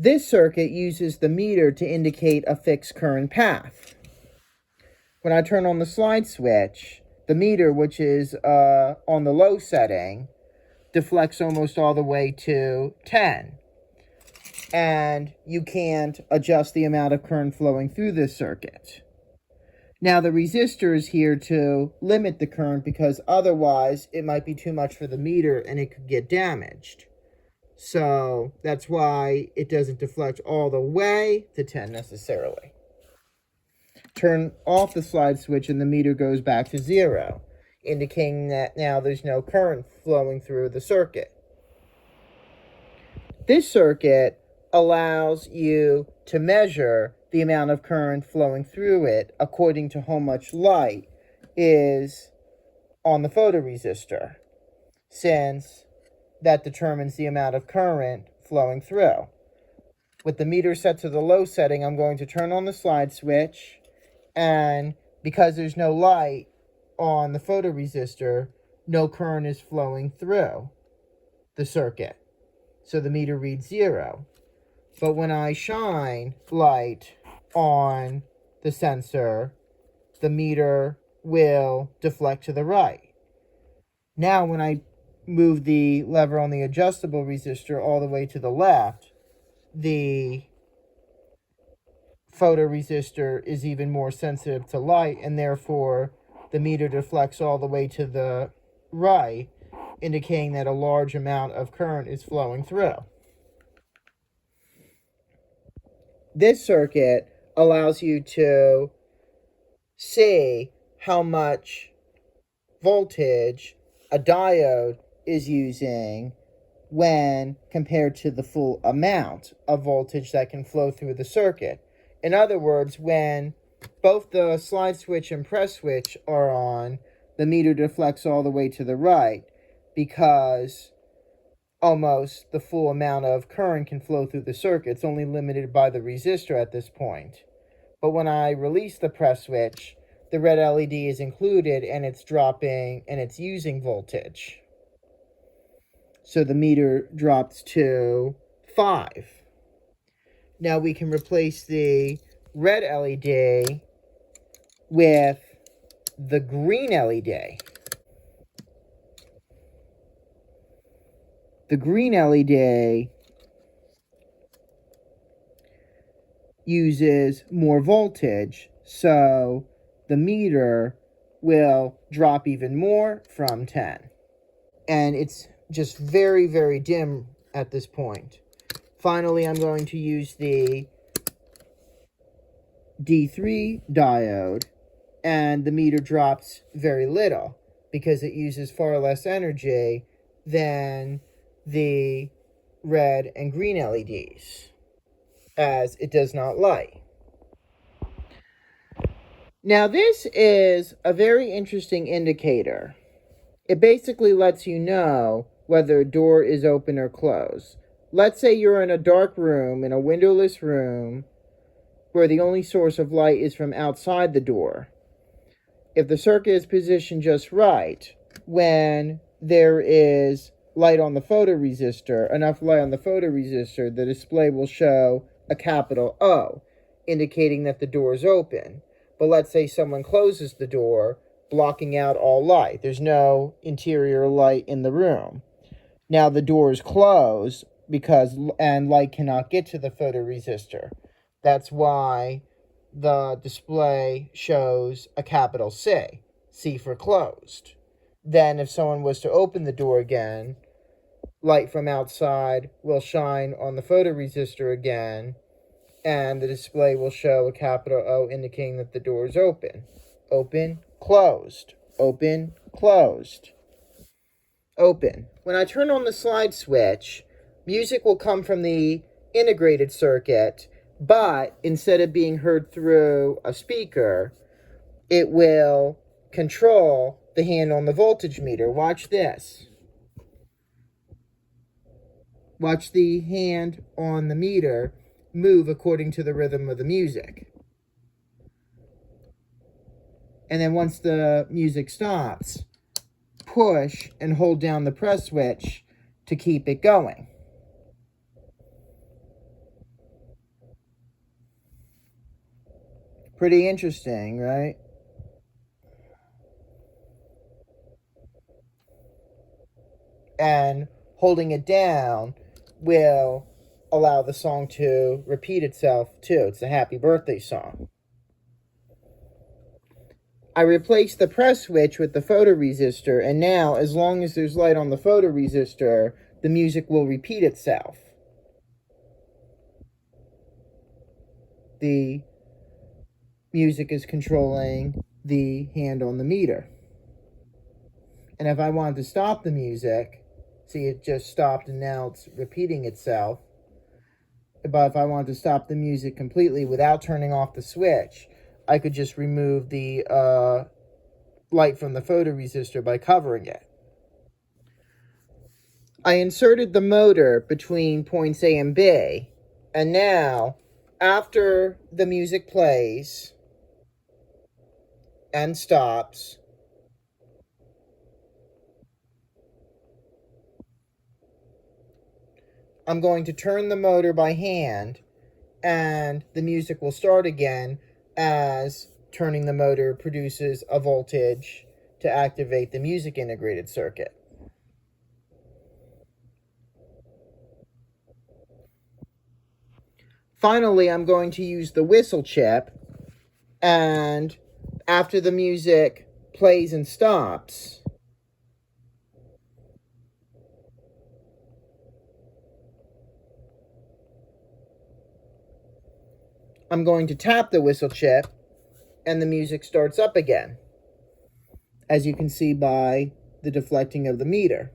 This circuit uses the meter to indicate a fixed current path. When I turn on the slide switch, the meter, which is on the low setting, deflects almost all the way to 10. And you can't adjust the amount of current flowing through this circuit. Now the resistor is here to limit the current because otherwise it might be too much for the meter and it could get damaged. So that's why it doesn't deflect all the way to 10 necessarily. Turn off the slide switch and the meter goes back to 0, indicating that now there's no current flowing through the circuit. This circuit allows you to measure the amount of current flowing through it according to how much light is on the photoresistor, since that determines the amount of current flowing through. With the meter set to the low setting, I'm going to turn on the slide switch, and because there's no light on the photoresistor, no current is flowing through the circuit. So the meter reads 0. But when I shine light on the sensor, the meter will deflect to the right. Now when I move the lever on the adjustable resistor all the way to the left, the photoresistor is even more sensitive to light, and therefore the meter deflects all the way to the right, indicating that a large amount of current is flowing through. This circuit allows you to see how much voltage a diode is using when compared to the full amount of voltage that can flow through the circuit. In other words, when both the slide switch and press switch are on, the meter deflects all the way to the right because almost the full amount of current can flow through the circuit. It's only limited by the resistor at this point. But when I release the press switch, the red LED is included and it's dropping and it's using voltage. So the meter drops to 5. Now we can replace the red LED with the green LED. The green LED uses more voltage, so the meter will drop even more from 10. And it's just very, very dim at this point. Finally, I'm going to use the D3 diode, and the meter drops very little because it uses far less energy than the red and green LEDs, as it does not light. Now this is a very interesting indicator. It basically lets you know whether a door is open or closed. Let's say you're in a dark room, in a windowless room, where the only source of light is from outside the door. If the circuit is positioned just right, when there is light on the photoresistor, enough light on the photoresistor, the display will show a capital O, indicating that the door is open. But let's say someone closes the door, blocking out all light. There's no interior light in the room. Now the door is closed and light cannot get to the photoresistor. That's why the display shows a capital C, C for closed. Then if someone was to open the door again, light from outside will shine on the photoresistor again, and the display will show a capital O indicating that the door is open. Open, closed. Open, closed. Open. When I turn on the slide switch, music will come from the integrated circuit, but instead of being heard through a speaker, it will control the hand on the voltage meter. Watch this. Watch the hand on the meter move according to the rhythm of the music. And then once the music stops, push and hold down the press switch to keep it going. Pretty interesting, right? And holding it down will allow the song to repeat itself too. It's a happy birthday song. I replaced the press switch with the photoresistor, and now, as long as there's light on the photoresistor, the music will repeat itself. The music is controlling the hand on the meter. And if I wanted to stop the music, see, it just stopped and now it's repeating itself. But if I wanted to stop the music completely without turning off the switch, I could just remove the light from the photoresistor by covering it. I inserted the motor between points A and B, and now, after the music plays and stops, I'm going to turn the motor by hand, and the music will start again as turning the motor produces a voltage to activate the music integrated circuit. Finally, I'm going to use the whistle chip, and after the music plays and stops, I'm going to tap the whistle chip, and the music starts up again, as you can see by the deflecting of the meter.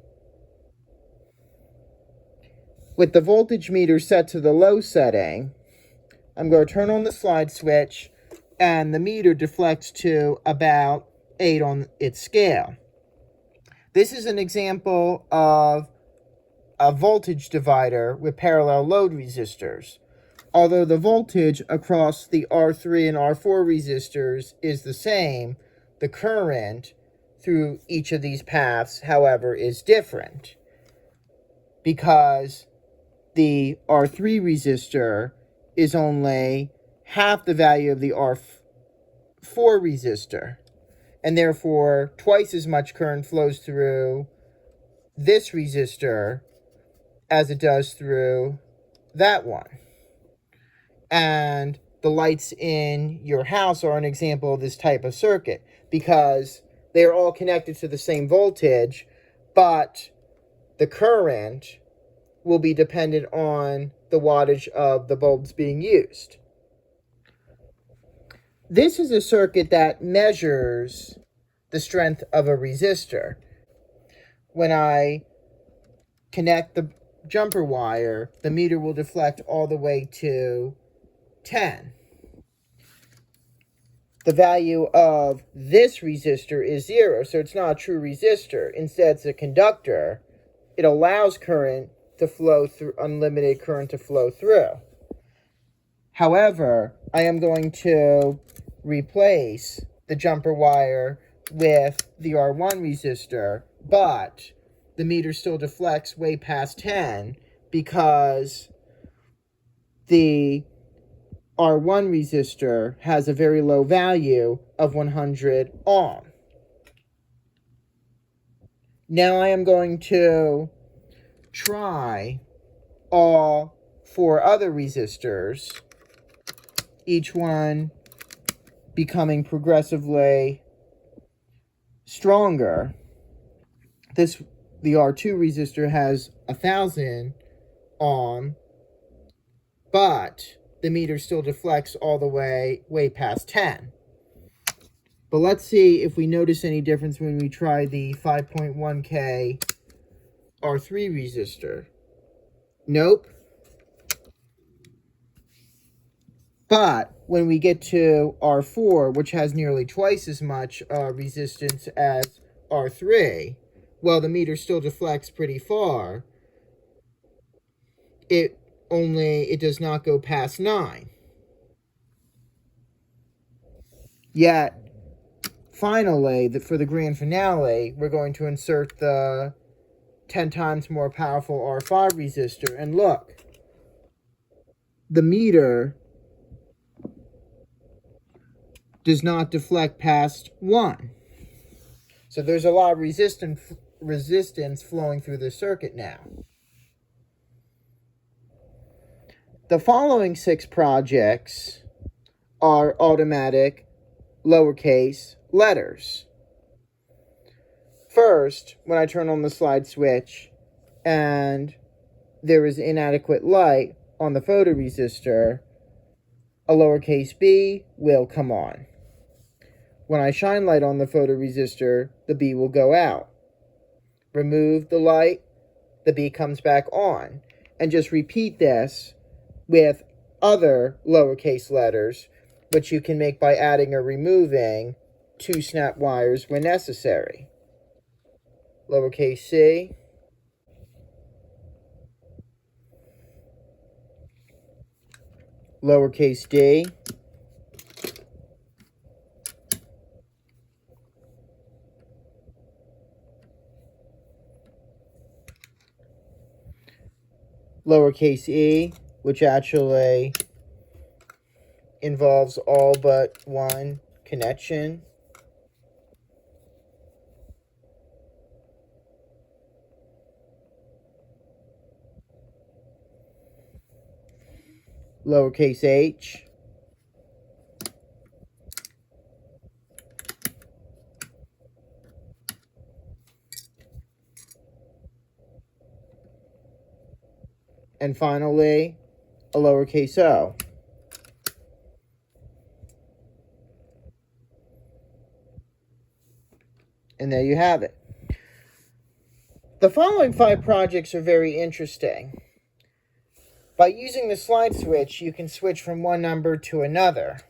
With the voltage meter set to the low setting, I'm going to turn on the slide switch, and the meter deflects to about 8 on its scale. This is an example of a voltage divider with parallel load resistors. Although the voltage across the R3 and R4 resistors is the same, the current through each of these paths, however, is different, because the R3 resistor is only half the value of the R4 resistor, and therefore twice as much current flows through this resistor as it does through that one. And the lights in your house are an example of this type of circuit, because they are all connected to the same voltage, but the current will be dependent on the wattage of the bulbs being used. This is a circuit that measures the strength of a resistor. When I connect the jumper wire, the meter will deflect all the way to 10. The value of this resistor is 0, so it's not a true resistor. Instead, it's a conductor. It allows current to flow through, unlimited current to flow through. However, I am going to replace the jumper wire with the R1 resistor, but the meter still deflects way past 10 because the R1 resistor has a very low value of 100 ohm. Now I am going to try all 4 other resistors, each one becoming progressively stronger. The R2 resistor has 1000 ohm, but the meter still deflects all the way past 10. But let's see if we notice any difference when we try the 5.1K R3 resistor. Nope. But when we get to R4, which has nearly twice as much resistance as R3, well, the meter still deflects pretty far. It does not go past 9. Yet, finally, for the grand finale, we're going to insert the 10 times more powerful R5 resistor. And look, the meter does not deflect past 1. So there's a lot of resistance flowing through the circuit now. The following 6 projects are automatic lowercase letters. First, when I turn on the slide switch and there is inadequate light on the photoresistor, a lowercase b will come on. When I shine light on the photoresistor, the b will go out. Remove the light, the b comes back on. And just repeat this with other lowercase letters, which you can make by adding or removing 2 snap wires when necessary. Lowercase c, lowercase d, lowercase e, which actually involves all but one connection. Lowercase h, and finally a lowercase o. And there you have it. The following 5 projects are very interesting. By using the slide switch, you can switch from one number to another.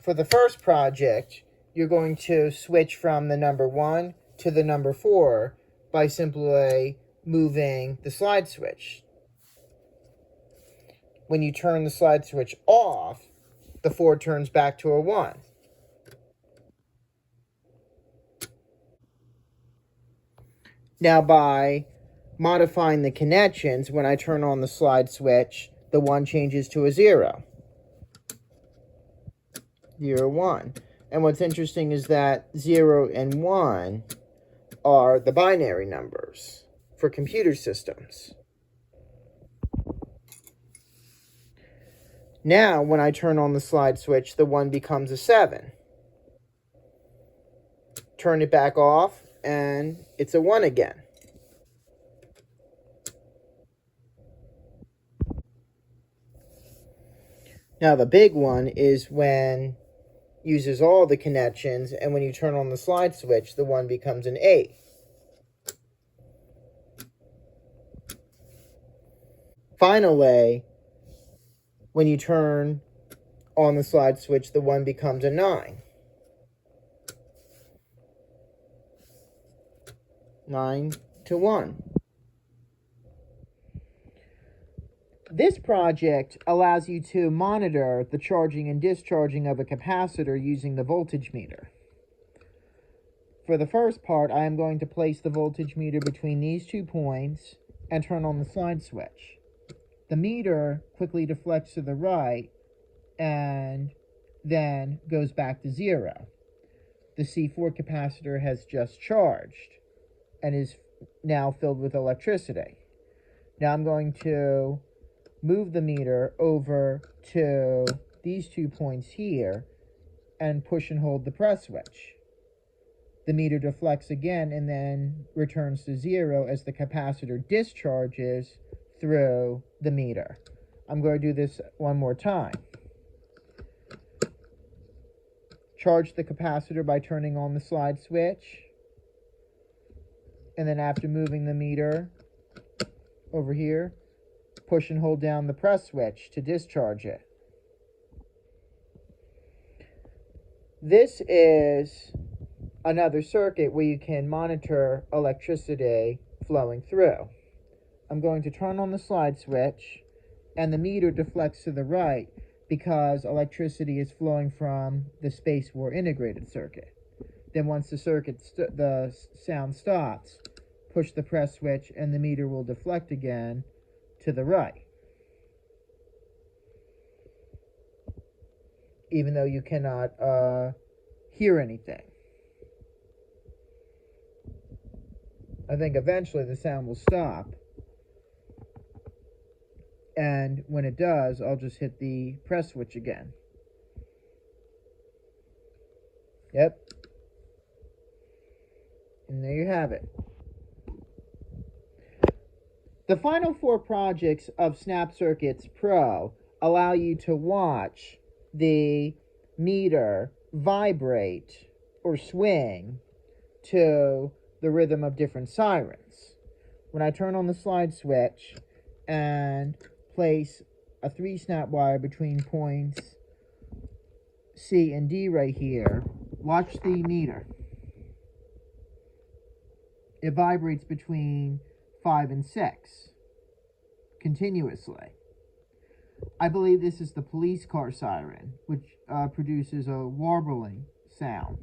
For the first project, you're going to switch from the number 1 to the number 4 by simply moving the slide switch. When you turn the slide switch off, the 4 turns back to a 1. Now, by modifying the connections, when I turn on the slide switch, the 1 changes to a 0. 0, 1. And what's interesting is that 0 and 1 are the binary numbers for computer systems. Now, when I turn on the slide switch, the 1 becomes a 7. Turn it back off, and it's a 1 again. Now, the big one is when uses all the connections, and when you turn on the slide switch, the 1 becomes an 8. Finally, when you turn on the slide switch, the 1 becomes a 9. 9 to 1. This project allows you to monitor the charging and discharging of a capacitor using the voltage meter. For the first part, I am going to place the voltage meter between these 2 points and turn on the slide switch. The meter quickly deflects to the right and then goes back to 0. The C4 capacitor has just charged and is now filled with electricity. Now I'm going to move the meter over to these 2 points here and push and hold the press switch. The meter deflects again and then returns to 0 as the capacitor discharges through the meter. I'm going to do this one more time. Charge the capacitor by turning on the slide switch. And then after moving the meter over here, push and hold down the press switch to discharge it. This is another circuit where you can monitor electricity flowing through. I'm going to turn on the slide switch, and the meter deflects to the right because electricity is flowing from the space war integrated circuit. Then once the sound stops, push the press switch and the meter will deflect again to the right. even though you cannot hear anything. I think eventually the sound will stop. And when it does, I'll just hit the press switch again. Yep. And there you have it. The final 4 projects of Snap Circuits Pro allow you to watch the meter vibrate or swing to the rhythm of different sirens. When I turn on the slide switch and place a 3-snap wire between points C and D right here, watch the meter. It vibrates between 5 and 6 continuously. I believe this is the police car siren, which produces a warbling sound.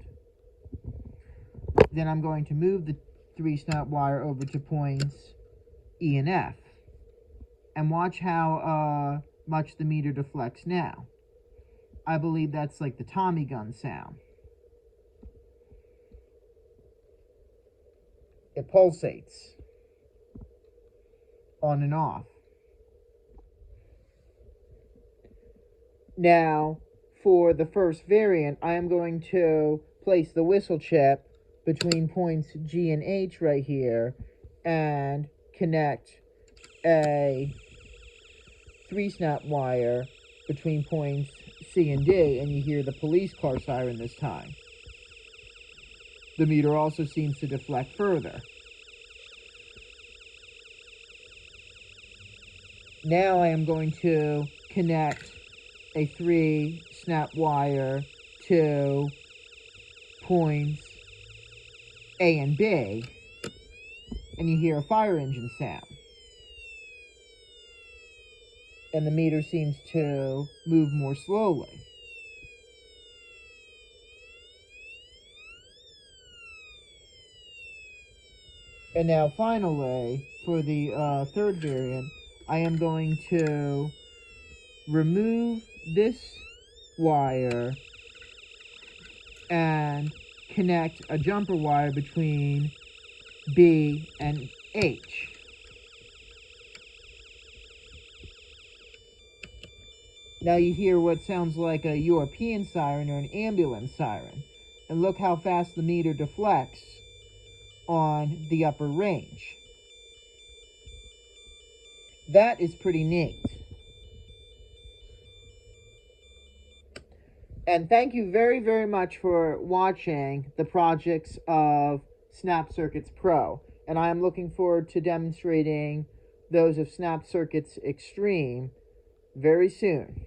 Then I'm going to move the 3-snap wire over to points E and F and watch how much the meter deflects now. I believe that's like the Tommy gun sound. It pulsates on and off. Now, for the first variant, I am going to place the whistle chip between points G and H right here and connect a 3-snap wire between points C and D, and you hear the police car siren this time. The meter also seems to deflect further. Now I am going to connect a 3-snap wire to points A and B, and you hear a fire engine sound. And the meter seems to move more slowly. And now finally, for the third variant, I am going to remove this wire and connect a jumper wire between B and H. Now you hear what sounds like a European siren or an ambulance siren. And look how fast the meter deflects on the upper range. That is pretty neat. And thank you very, very much for watching the projects of Snap Circuits Pro. And I am looking forward to demonstrating those of Snap Circuits Extreme very soon.